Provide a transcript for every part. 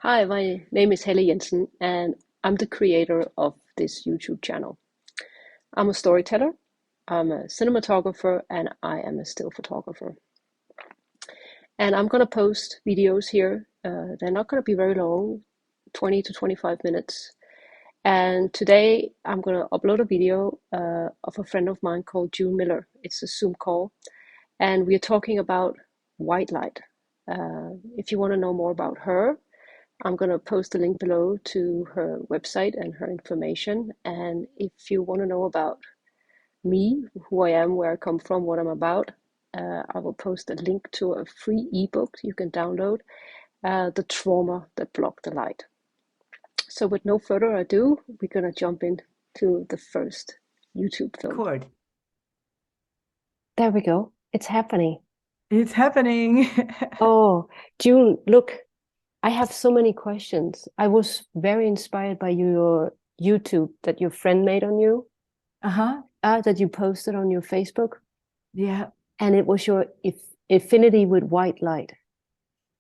Hi, my name is Helle Jensen, and I'm the creator of this YouTube channel. I'm a storyteller, I'm a cinematographer, and I am a still photographer. And I'm going to post videos here. They're not going to be very long, 20 to 25 minutes. And today I'm going to upload a video of a friend of mine called June Miller. It's a Zoom call, and we are talking about white light. If you want to know more about her, I'm going to post a link below to her website and her information. And if you want to know about me, who I am, where I come from, what I'm about, I will post a link to a free ebook you can download, The Trauma That Blocked the Light. So with no further ado, we're going to jump into the first YouTube film. Record. There we go. It's happening. It's happening. Oh, June, look, I have so many questions. I was very inspired by your YouTube that your friend made on you, Uh-huh. that you posted on your Facebook, Yeah. and it was your affinity with white light.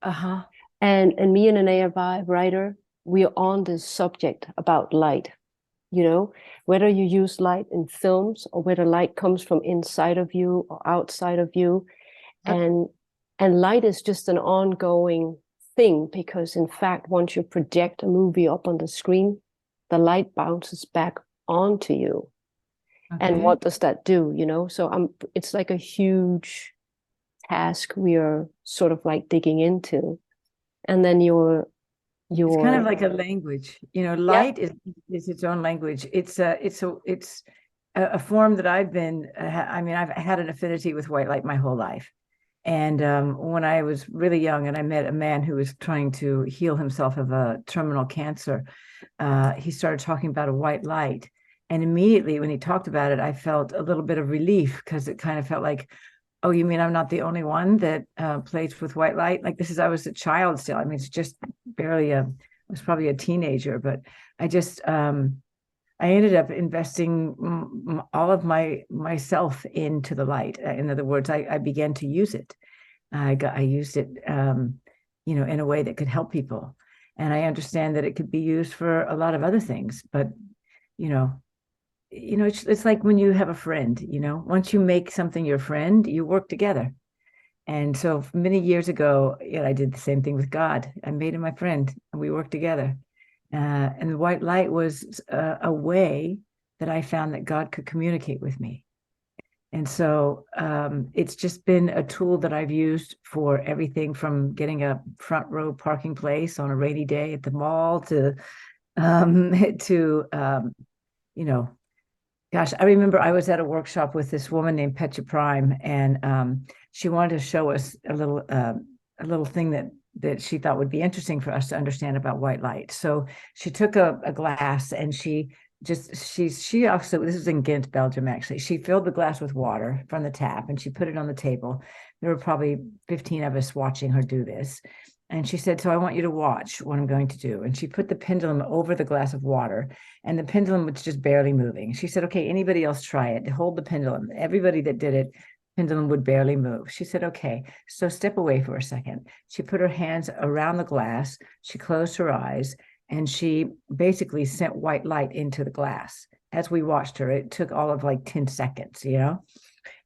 Uh-huh. And me and an AFI writer, we are on this subject about light. You know, whether you use light in films or whether light comes from inside of you or outside of you, Yep. and light is just an ongoing thing because in fact once you project a movie up on the screen, the light bounces back onto you. And Okay. what does that do, so it's like a huge task we are sort of like digging into. And then It's kind of your like a language. yeah. Light is its own language. It's a form that I've had an affinity with white light my whole life. And when I was really young and I met a man who was trying to heal himself of a terminal cancer, he started talking about a white light. And immediately when he talked about it, I felt a little bit of relief because it kind of felt like, oh, you mean I'm not the only one that plays with white light? Like I was a child still. I mean, it's just I was probably a teenager, but I just, I ended up investing all of myself into the light. In other words, I began to use it. I used it, in a way that could help people. And I understand that it could be used for a lot of other things, but you know, it's like when you have a friend, once you make something your friend, you work together. And so many years ago, I did the same thing with God. I made him my friend and we worked together. And the white light was a way that I found that God could communicate with me. And so it's just been a tool that I've used for everything from getting a front row parking place on a rainy day at the mall to you know, gosh, I remember I was at a workshop with this woman named Petra Prime, and she wanted to show us a little thing that she thought would be interesting for us to understand about white light. So she took a glass and she also, this is in Ghent, Belgium, actually. She filled the glass with water from the tap and she put it on the table. There were probably 15 of us watching her do this. And she said, so I want you to watch what I'm going to do. And she put the pendulum over the glass of water and the pendulum was just barely moving. She said, okay, anybody else try it? Hold the pendulum. Everybody that did it, pendulum would barely move. She said, okay, so step away for a second. She put her hands around the glass. She closed her eyes and she basically sent white light into the glass. As we watched her, it took all of like 10 seconds.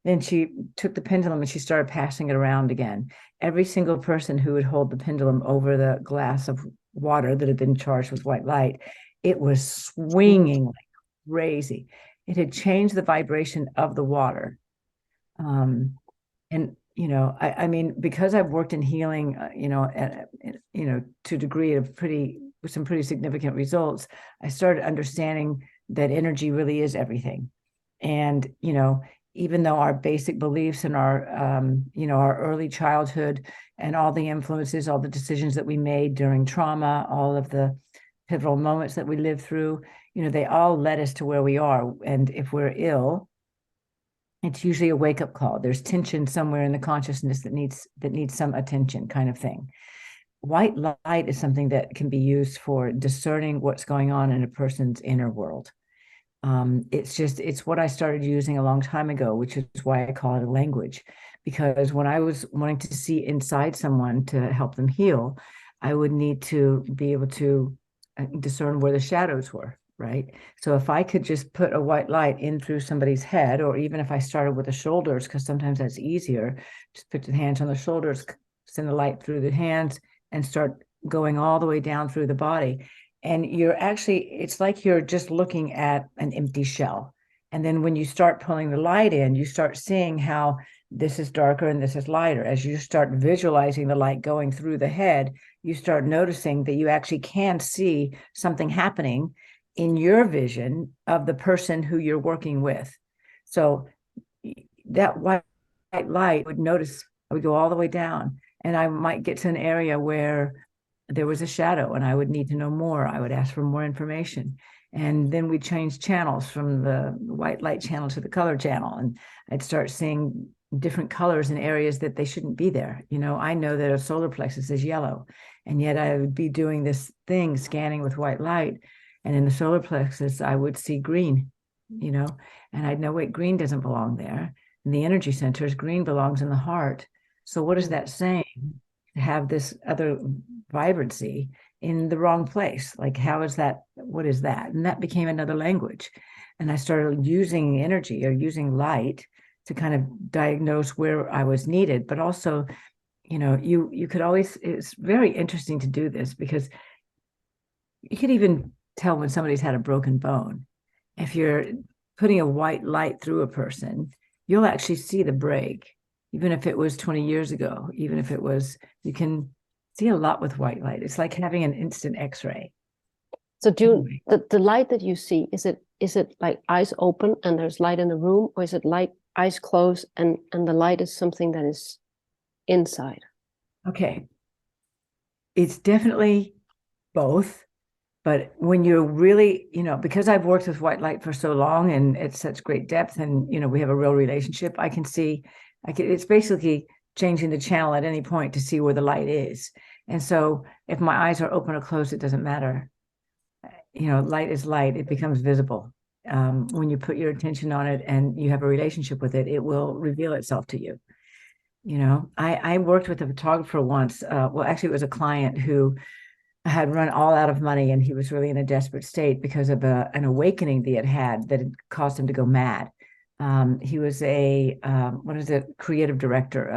Then she took the pendulum and she started passing it around again. Every single person who would hold the pendulum over the glass of water that had been charged with white light, it was swinging like crazy. It had changed the vibration of the water. Um, and I mean, because I've worked in healing, to a degree of with some pretty significant results, I started understanding that energy really is everything. And even though our basic beliefs and our early childhood and all the influences, all the decisions that we made during trauma, all of the pivotal moments that we lived through, they all led us to where we are. And if we're ill, it's usually a wake up call. There's tension somewhere in the consciousness that needs some attention, kind of thing. White light is something that can be used for discerning what's going on in a person's inner world. It's what I started using a long time ago, which is why I call it a language. Because when I was wanting to see inside someone to help them heal, I would need to be able to discern where the shadows were, right? So if I could just put a white light in through somebody's head, or even if I started with the shoulders, because sometimes that's easier, just put the hands on the shoulders, send the light through the hands, and start going all the way down through the body. And you're actually, it's like you're just looking at an empty shell. And then when you start pulling the light in, you start seeing how this is darker and this is lighter. As you start visualizing the light going through the head, you start noticing that you actually can see something happening in your vision of the person who you're working with. So that white light would notice, I would go all the way down, and I might get to an area where there was a shadow and I would need to know more. I would ask for more information. And then we'd change channels from the white light channel to the color channel. And I'd start seeing different colors in areas that they shouldn't be there. I know that a solar plexus is yellow, and yet I would be doing this thing, scanning with white light. And in the solar plexus, I would see green, and I'd know, wait, green doesn't belong there. In the energy centers, green belongs in the heart. So what is that saying? To have this other vibrancy in the wrong place. Like, how is that? What is that? And that became another language. And I started using energy or using light to kind of diagnose where I was needed. But also, you could always, it's very interesting to do this because you could even tell when somebody's had a broken bone. If you're putting a white light through a person, you'll actually see the break, even if it was 20 years ago, even if it was, you can see a lot with white light. It's like having an instant X-ray. So Anyway. the light that you see, is it like eyes open and there's light in the room, or is it light eyes closed and the light is something that is inside? Okay. It's definitely both. But when you're really, because I've worked with white light for so long and it's such great depth and, we have a real relationship, it's basically changing the channel at any point to see where the light is. And so if my eyes are open or closed, it doesn't matter. Light is light. It becomes visible. When you put your attention on it and you have a relationship with it, it will reveal itself to you. I worked with a photographer once. Well, actually, it was a client who had run all out of money, and he was really in a desperate state because of an awakening that he had that had caused him to go mad. He was a creative director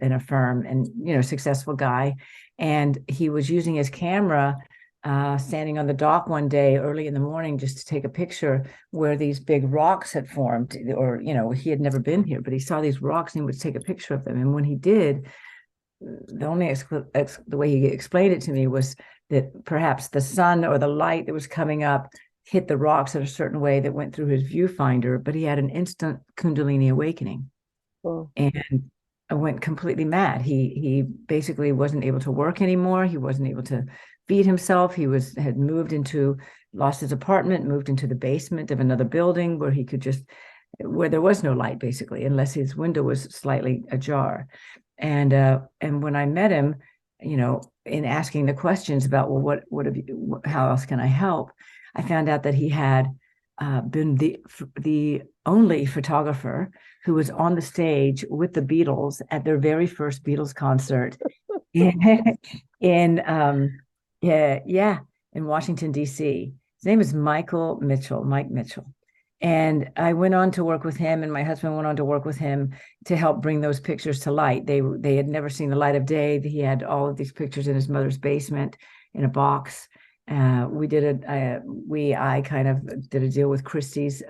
in a firm, and successful guy, and he was using his camera, standing on the dock one day early in the morning just to take a picture where these big rocks had formed, or he had never been here, but he saw these rocks and he would take a picture of them. And when he did, the way he explained it to me was that perhaps the sun or the light that was coming up hit the rocks in a certain way that went through his viewfinder, but he had an instant Kundalini awakening. Oh. And I went completely mad. He basically wasn't able to work anymore. He wasn't able to feed himself. Had lost his apartment, moved into the basement of another building where there was no light, basically, unless his window was slightly ajar. And when I met him, in asking the questions about, well, how else can I help? I found out that he had been the only photographer who was on the stage with the Beatles at their very first Beatles concert in in Washington, D.C. His name is Mike Mitchell. And I went on to work with him, and my husband went on to work with him to help bring those pictures to light. They had never seen the light of day. He had all of these pictures in his mother's basement in a box. I kind of did a deal with Christie's.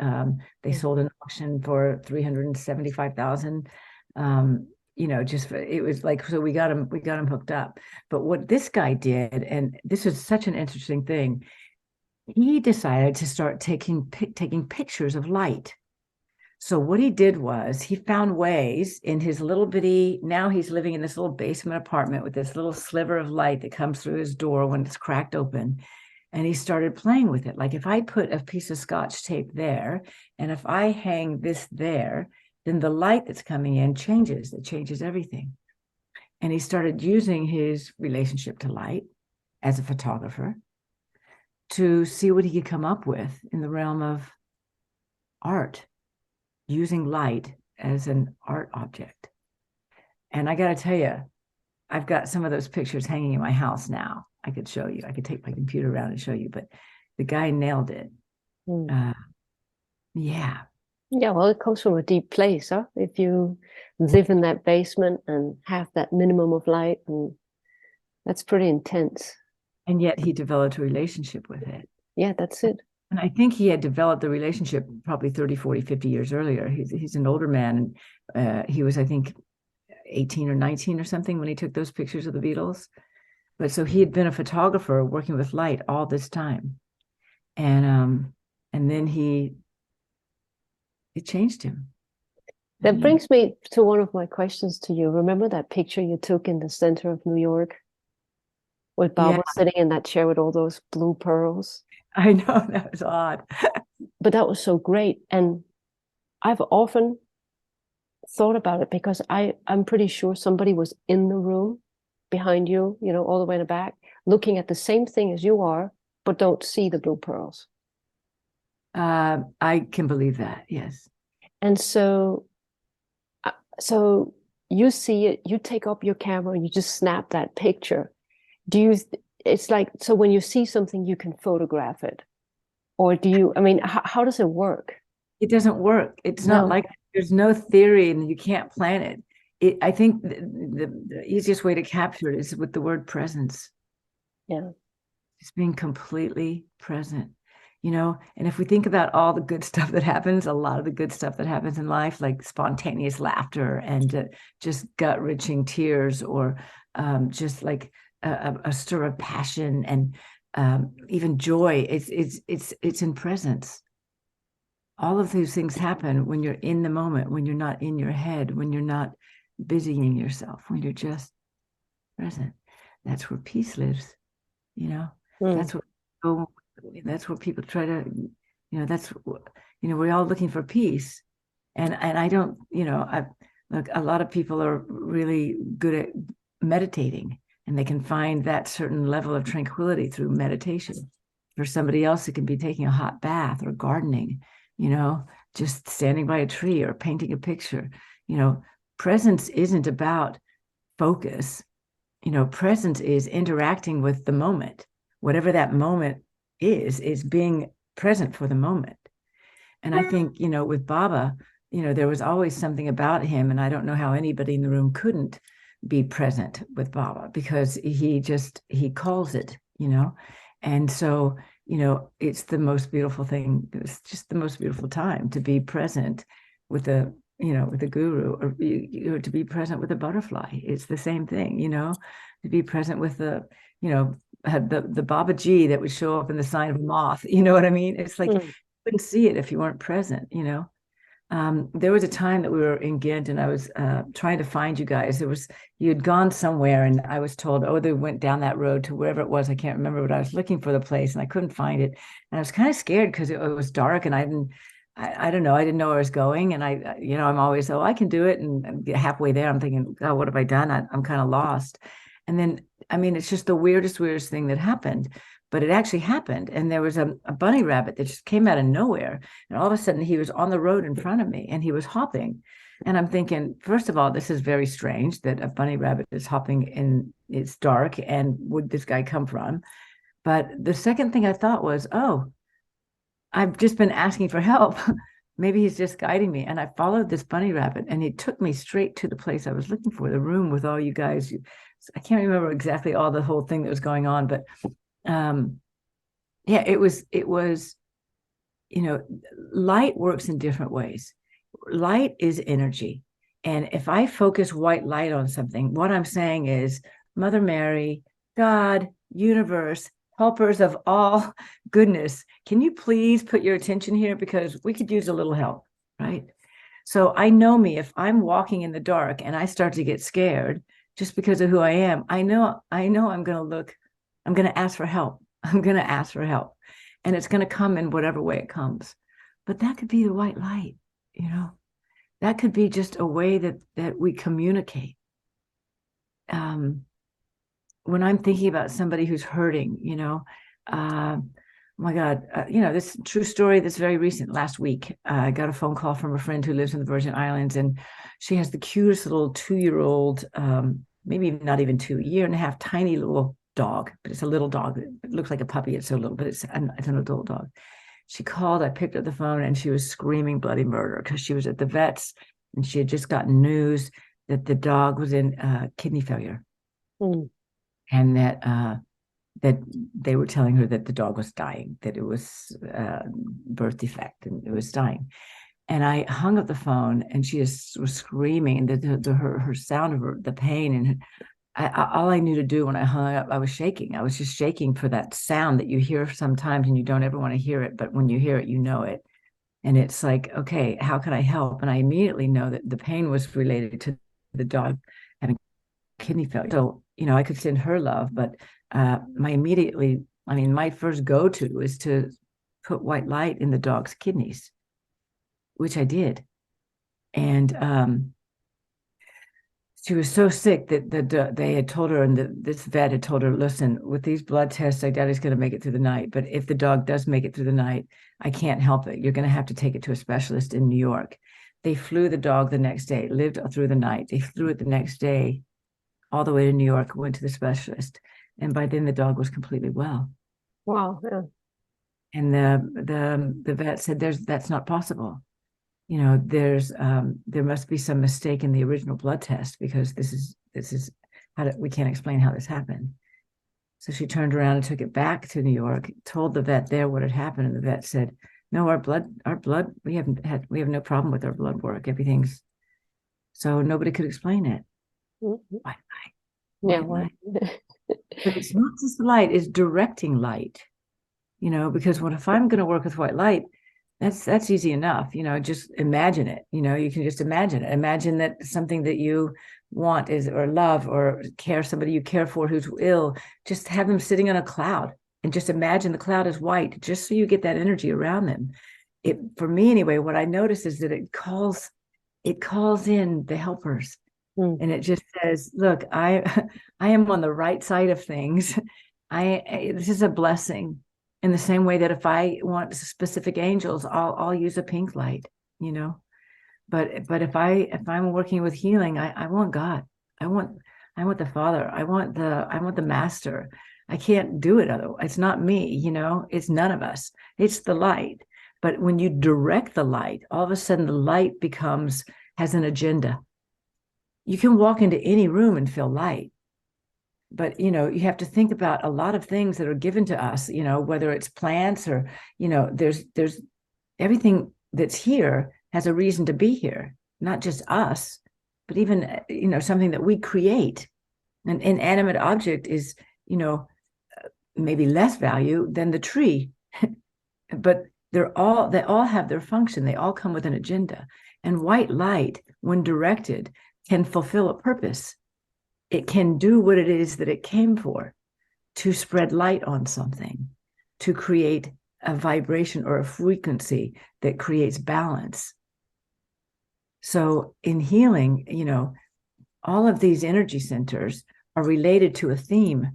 They sold an auction for $375,000. It was like, so we got him hooked up. But what this guy did, and this is such an interesting thing, he decided to start taking pictures of light. So what he did was he found ways in his little bitty, now he's living in this little basement apartment with this little sliver of light that comes through his door when it's cracked open. And he started playing with it. Like, if I put a piece of Scotch tape there, and if I hang this there, then the light that's coming in changes. It changes everything. And he started using his relationship to light as a photographer to see what he could come up with in the realm of art, using light as an art object. And I got to tell you, I've got some of those pictures hanging in my house now. I could show you. I could take my computer around and show you, but the guy nailed it. Mm. Uh, yeah. Yeah, well, it comes from a deep place, huh? If you live in that basement and have that minimum of light, and that's pretty intense. And yet he developed a relationship with it. Yeah, that's it. And I think he had developed the relationship probably 30, 40, 50 years earlier. He's an older man. He was, I think, 18 or 19 or something when he took those pictures of the Beatles. But so he had been a photographer working with light all this time. And then it changed him. I That mean, brings me to one of my questions to you. Remember that picture you took in the center of New York with yeah, Barbara sitting in that chair with all those blue pearls? I know that was odd. But that was so great. And I've often thought about it because I'm pretty sure somebody was in the room behind you, all the way in the back, looking at the same thing as you are, but don't see the blue pearls. I can believe that. Yes. And so you see it, you take up your camera, you just snap that picture. Do you, it's like, so when you see something, you can photograph it. Or do you, I mean, how does it work? It doesn't work. It's not No. like there's no theory and you can't plan it. I think the easiest way to capture it is with the word presence. Yeah. Just being completely present, and if we think about all the good stuff that happens, a lot of the good stuff that happens in life, like spontaneous laughter and just gut-wrenching tears, or just like a stir of passion, and even joy, it's in presence. All of those things happen when you're in the moment, when you're not in your head, when you're not busying yourself, when you're just present. That's where peace lives. you know Mm. that's what oh, that's what people try to, that's, we're all looking for peace. And I don't, I look, a lot of people are really good at meditating, and they can find that certain level of tranquility through meditation. For somebody else, it can be taking a hot bath or gardening, you know just standing by a tree or painting a picture. Presence isn't about focus. Presence is interacting with the moment. Whatever that moment is being present for the moment. And I think, with Baba, there was always something about him. And I don't know how anybody in the room couldn't be present with Baba, because he calls it. And so, it's the most beautiful thing. It's just the most beautiful time to be present with with a guru, or to be present with a butterfly. It's the same thing, to be present with the Baba G that would show up in the sign of a moth. You know what I mean? It's like, Mm. you wouldn't see it if you weren't present. There was a time that we were in Ghent, and I was trying to find you guys. You had gone somewhere, and I was told, oh, they went down that road to wherever it was. I can't remember, but I was looking for the place and I couldn't find it. And I was kind of scared because it was dark, and I don't know. I didn't know where I was going. And I'm always, oh, I can do it. And get halfway there, I'm thinking, oh, what have I done? I'm kind of lost. And then, I mean, it's just the weirdest thing that happened. But it actually happened. And there was a bunny rabbit that just came out of nowhere. And all of a sudden, he was on the road in front of me, and he was hopping. And I'm thinking, first of all, this is very strange that a bunny rabbit is hopping and it's dark. And would this guy come from? But the second thing I thought was, oh, I've just been asking for help. Maybe he's just guiding me. And I followed this bunny rabbit, and he took me straight to the place I was looking for, the room with all you guys. I can't remember exactly all the whole thing that was going on, but um, yeah, it was, light works in different ways. Light is energy. And if I focus white light on something, what I'm saying is, Mother Mary, God, universe, helpers of all goodness, can you please put your attention here, because we could use a little help, right? So I know me, if I'm walking in the dark and I start to get scared just because of who I am, I know I'm going to ask for help. I'm going to ask for help. And it's going to come in whatever way it comes. But that could be the white light, you know, that could be just a way that we communicate. Um, when I'm thinking about somebody who's hurting, oh my God, this true story that's very recent. Last week, I got a phone call from a friend who lives in the Virgin Islands, and she has the cutest little 2-year-old maybe not even 2, year and a half, tiny little dog, but it's a little dog. It looks like a puppy. It's so little, but it's an adult dog. She called, I picked up the phone, and she was screaming bloody murder because she was at the vet's and she had just gotten news that the dog was in kidney failure, Mm. and that they were telling her that the dog was dying, that it was birth defect and it was dying. And I hung up the phone, and she just was screaming, her sound of the pain, and all I knew to do when I hung up, I was shaking. I was just shaking for that sound that you hear sometimes and you don't ever want to hear it, but when you hear it, you know it. And it's like, okay, how can I help? And I immediately know that the pain was related to the dog having kidney failure. So, I could send her love, but my first go-to is to put white light in the dog's kidneys, which I did. And she was so sick that they had told her, and this vet had told her, listen, with these blood tests, I doubt he's going to make it through the night. But if the dog does make it through the night, I can't help it. You're going to have to take it to a specialist in New York. They flew the dog the next day, lived through the night. They flew it the next day all the way to New York, went to the specialist. And by then the dog was completely well. Wow. Yeah. And the vet said, that's not possible. There must be some mistake in the original blood test, because this is we can't explain how this happened. So she turned around and took it back to New York, told the vet there what had happened, and the vet said, no, our blood, we have no problem with our blood work. Everything's, so nobody could explain it. Mm-hmm. White light, Yeah. white light. But it's not just light, it's directing light. Because if I'm going to work with white light, that's easy enough. Just imagine it. You can just imagine it. Imagine that something that you want is, or love, or somebody you care for who's ill, just have them sitting on a cloud and just imagine the cloud is white, just so you get that energy around them. For me anyway, what I notice is that it calls in the helpers. Mm. And it just says, look, I I am on the right side of things. This is a blessing. In the same way that if I want specific angels, I'll use a pink light, But if I'm working with healing, I want God. I want the Father. I want the Master. I can't do it otherwise. It's not me, It's none of us. It's the light. But when you direct the light, all of a sudden the light has an agenda. You can walk into any room and feel light, but you have to think about a lot of things that are given to us, whether it's plants or there's everything that's here has a reason to be here, not just us, but even something that we create. An inanimate object is maybe less value than the tree, but they all have their function. They all come with an agenda, and white light, when directed, can fulfill a purpose. It can do what it is that it came for, to spread light on something, to create a vibration or a frequency that creates balance. So in healing, all of these energy centers are related to a theme.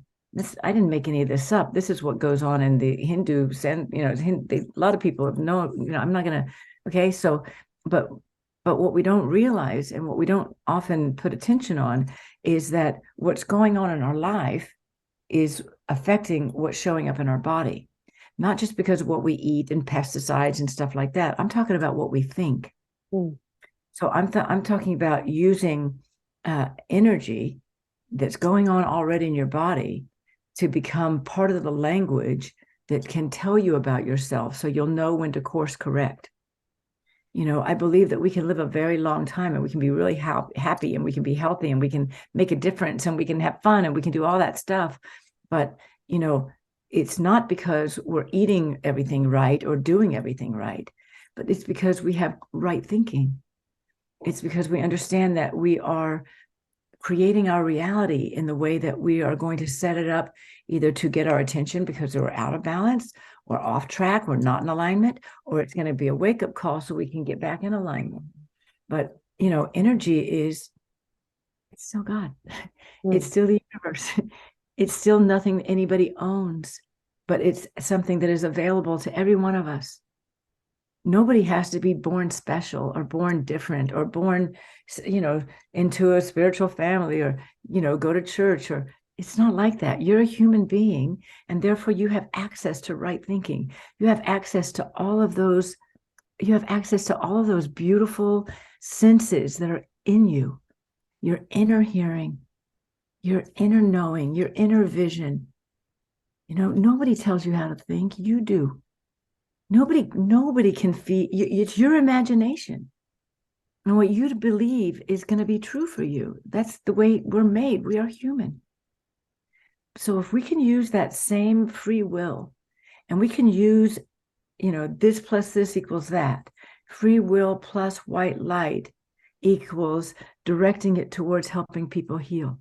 I didn't make any of this up. This is what goes on in the Hindu, a lot of people have known, I'm not going to, okay. So, but what we don't realize, and what we don't often put attention on, is that what's going on in our life is affecting what's showing up in our body, not just because of what we eat and pesticides and stuff like that. I'm talking about what we think. Mm. So I'm talking about using energy that's going on already in your body to become part of the language that can tell you about yourself, so you'll know when to course correct. I believe that we can live a very long time, and we can be really happy, and we can be healthy, and we can make a difference, and we can have fun, and we can do all that stuff. But, it's not because we're eating everything right or doing everything right, but it's because we have right thinking. It's because we understand that we are creating our reality in the way that we are going to set it up, either to get our attention because we're out of balance or off track, we're not in alignment, or it's going to be a wake-up call so we can get back in alignment. But energy it's still God. It's still the universe. It's still nothing anybody owns, but it's something that is available to every one of us. Nobody has to be born special or born different or born, into a spiritual family or, go to church or it's not like that. You're a human being, and therefore you have access to right thinking. You have access to all of those, beautiful senses that are in you, your inner hearing, your inner knowing, your inner vision. Nobody tells you how to think. You do. Nobody can feed you. It's your imagination. And what you believe is going to be true for you. That's the way we're made. We are human. So if we can use that same free will and we can use, this plus this equals that, free will plus white light equals directing it towards helping people heal.